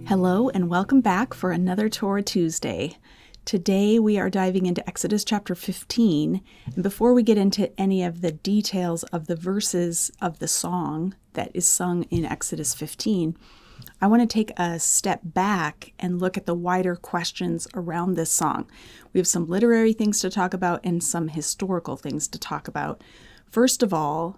Hello and welcome back for another Torah Tuesday. Today we are diving into Exodus chapter 15, and before we get into any of the details of the verses of the song that is sung in Exodus 15, I want to take a step back and look at the wider questions around this song. We have some literary things to talk about and some historical things to talk about. First of all,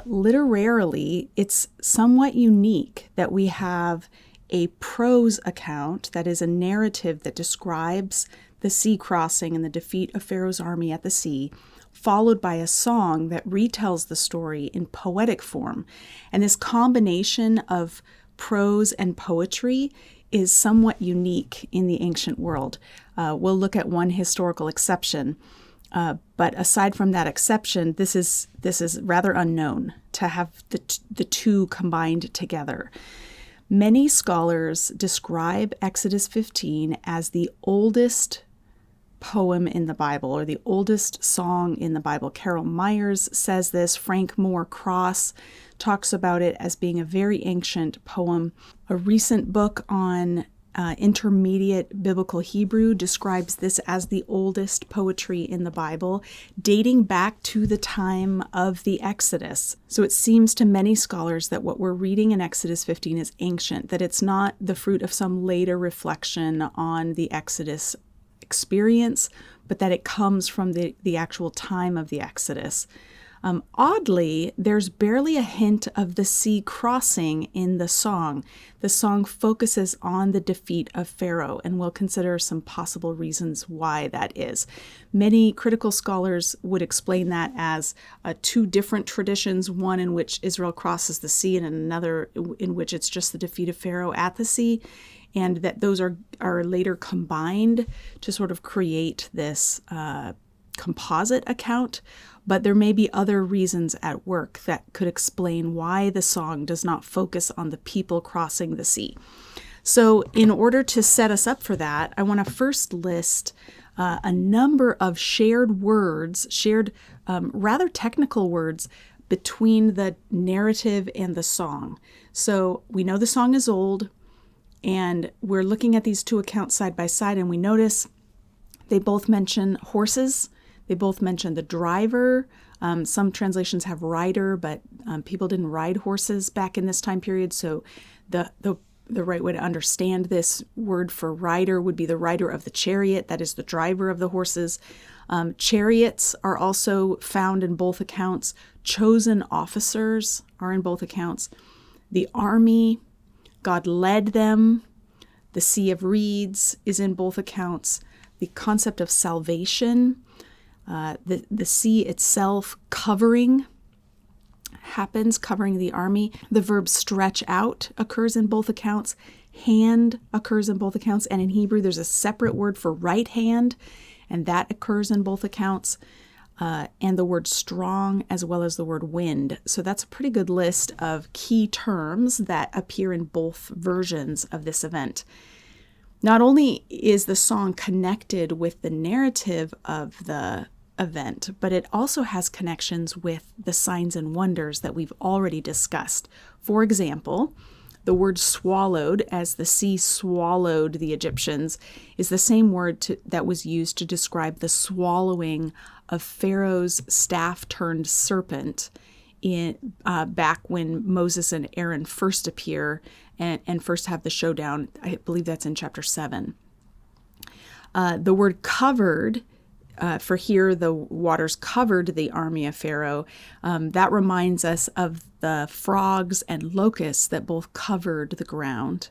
literarily, it's somewhat unique that we have a prose account, that is a narrative that describes the sea crossing and the defeat of Pharaoh's army at the sea, followed by a song that retells the story in poetic form. And this combination of prose and poetry is somewhat unique in the ancient world. We'll look at one historical exception, but aside from that exception, this is rather unknown to have the two combined together. Many scholars describe Exodus 15 as the oldest poem in the Bible, or the oldest song in the Bible. Carol Myers says this. Frank Moore Cross talks about it as being a very ancient poem. A recent book on intermediate biblical Hebrew describes this as the oldest poetry in the Bible, dating back to the time of the Exodus. So it seems to many scholars that what we're reading in Exodus 15 is ancient, that it's not the fruit of some later reflection on the Exodus experience, but that it comes from the actual time of the Exodus. Oddly, there's barely a hint of the sea crossing in the song. The song focuses on the defeat of Pharaoh, and we'll consider some possible reasons why that is. Many critical scholars would explain that as two different traditions, one in which Israel crosses the sea and another in which it's just the defeat of Pharaoh at the sea, and that those are later combined to sort of create this composite account. But there may be other reasons at work that could explain why the song does not focus on the people crossing the sea. So in order to set us up for that, I want to first list a number of shared words, rather technical words, between the narrative and the song. So we know the song is old, and we're looking at these two accounts side by side, and we notice they both mention horses. They both mention the driver. Some translations have rider, but people didn't ride horses back in this time period. So the right way to understand this word for rider would be the rider of the chariot, that is the driver of the horses. Chariots are also found in both accounts. Chosen officers are in both accounts. The army, God led them. The Sea of Reeds is in both accounts. The concept of salvation, the sea itself covering the army. The verb stretch out occurs in both accounts. Hand occurs in both accounts. And in Hebrew, there's a separate word for right hand, and that occurs in both accounts. And the word strong as well as the word wind. So that's a pretty good list of key terms that appear in both versions of this event. Not only is the song connected with the narrative of the event, but it also has connections with the signs and wonders that we've already discussed. For example, the word swallowed, as the sea swallowed the Egyptians, is the same word that was used to describe the swallowing of Pharaoh's staff-turned serpent back when Moses and Aaron first appear and first have the showdown. I believe that's in chapter 7. The word covered, for here the waters covered the army of Pharaoh, that reminds us of the frogs and locusts that both covered the ground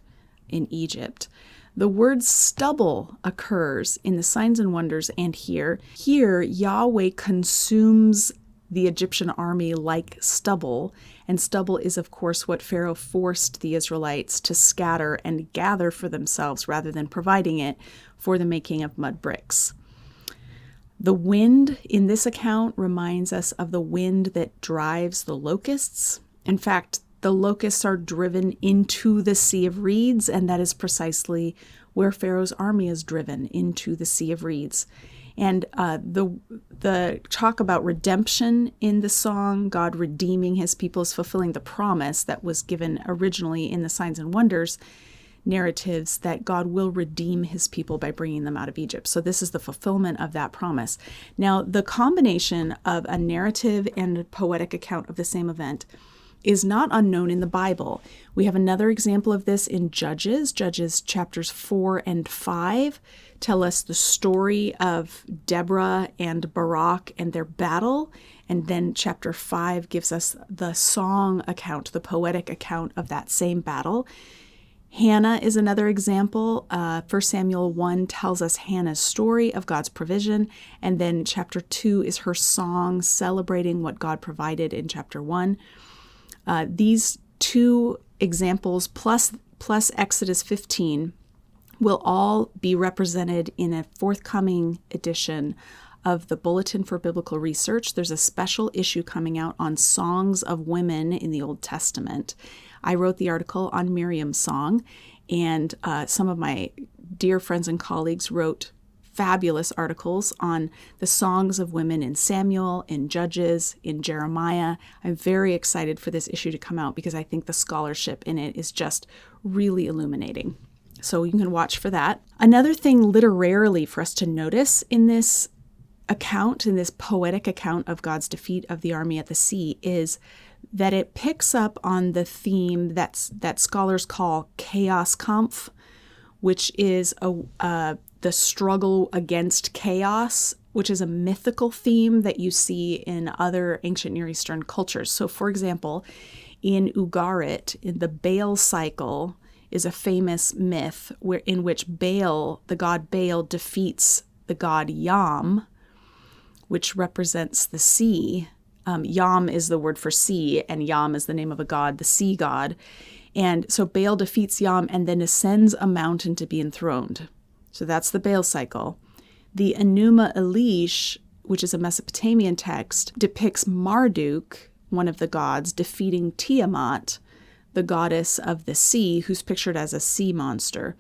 in Egypt. The word stubble occurs in the signs and wonders and here. Here, Yahweh consumes the Egyptian army like stubble, and stubble is, of course, what Pharaoh forced the Israelites to scatter and gather for themselves rather than providing it for the making of mud bricks. The wind in this account reminds us of the wind that drives the locusts. In fact, the locusts are driven into the Sea of Reeds, and that is precisely where Pharaoh's army is driven, into the Sea of Reeds. And the talk about redemption in the song, God redeeming his people, is fulfilling the promise that was given originally in the signs and wonders narratives that God will redeem his people by bringing them out of Egypt. So this is the fulfillment of that promise. Now, the combination of a narrative and a poetic account of the same event is not unknown in the Bible. We have another example of this in Judges. Judges chapters 4 and 5 tell us the story of Deborah and Barak and their battle. And then chapter 5 gives us the song account, the poetic account of that same battle. Hannah is another example. 1 Samuel 1 tells us Hannah's story of God's provision, and then chapter 2 is her song celebrating what God provided in chapter 1. These two examples plus Exodus 15 will all be represented in a forthcoming edition of the Bulletin for Biblical Research. There's a special issue coming out on songs of women in the Old Testament. I wrote the article on Miriam's song, and some of my dear friends and colleagues wrote fabulous articles on the songs of women in Samuel, in Judges, in Jeremiah. I'm very excited for this issue to come out because I think the scholarship in it is just really illuminating. So you can watch for that. Another thing literarily for us to notice in this account, in this poetic account of God's defeat of the army at the sea, is that it picks up on the theme that scholars call Chaoskampf, which is the struggle against chaos, which is a mythical theme that you see in other ancient Near Eastern cultures. So, for example, in Ugarit, in the Baal cycle, is a famous myth in which Baal, the god Baal, defeats the god Yam, which represents the sea. Yam is the word for sea, and Yam is the name of a god, the sea god. And so Baal defeats Yam and then ascends a mountain to be enthroned. So that's the Baal cycle. The Enuma Elish, which is a Mesopotamian text, depicts Marduk, one of the gods, defeating Tiamat, the goddess of the sea, who's pictured as a sea monster.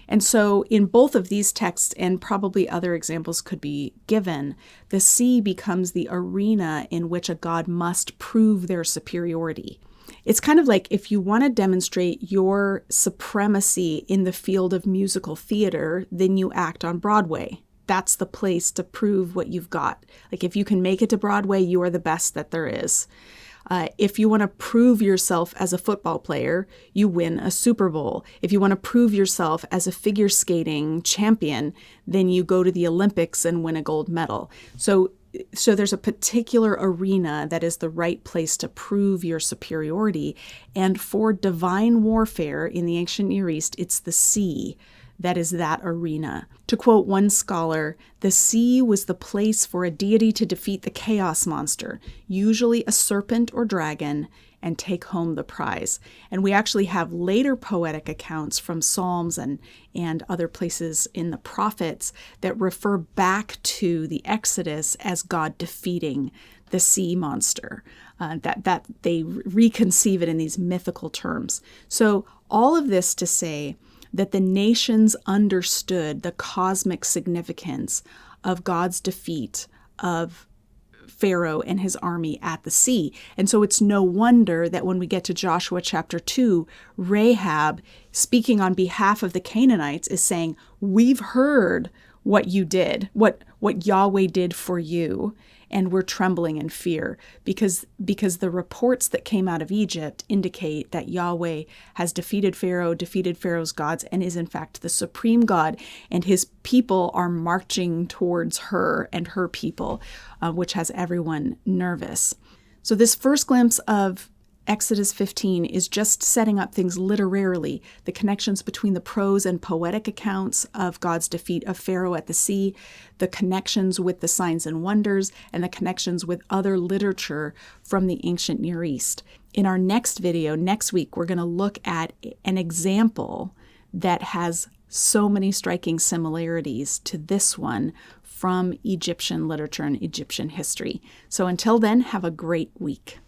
And so in both of these texts, and probably other examples could be given, the sea becomes the arena in which a god must prove their superiority. It's kind of like if you want to demonstrate your supremacy in the field of musical theater, then you act on Broadway. That's the place to prove what you've got. Like if you can make it to Broadway, you are the best that there is. If you want to prove yourself as a football player, you win a Super Bowl. If you want to prove yourself as a figure skating champion, then you go to the Olympics and win a gold medal. So there's a particular arena that is the right place to prove your superiority. And for divine warfare in the ancient Near East, it's the sea that is that arena. To quote one scholar, the sea was the place for a deity to defeat the chaos monster, usually a serpent or dragon, and take home the prize. And we actually have later poetic accounts from Psalms and other places in the prophets that refer back to the Exodus as God defeating the sea monster, that they reconceive it in these mythical terms. So all of this to say that the nations understood the cosmic significance of God's defeat of Pharaoh and his army at the sea. And so it's no wonder that when we get to Joshua chapter 2, Rahab, speaking on behalf of the Canaanites, is saying, we've heard what you did, what Yahweh did for you, and we're trembling in fear because the reports that came out of Egypt indicate that Yahweh has defeated Pharaoh's gods, and is in fact the supreme God, and his people are marching towards her and her people, which has everyone nervous. So this first glimpse of Exodus 15 is just setting up things literarily, the connections between the prose and poetic accounts of God's defeat of Pharaoh at the sea, the connections with the signs and wonders, and the connections with other literature from the ancient Near East. In our next video, next week, we're going to look at an example that has so many striking similarities to this one from Egyptian literature and Egyptian history. So until then, have a great week.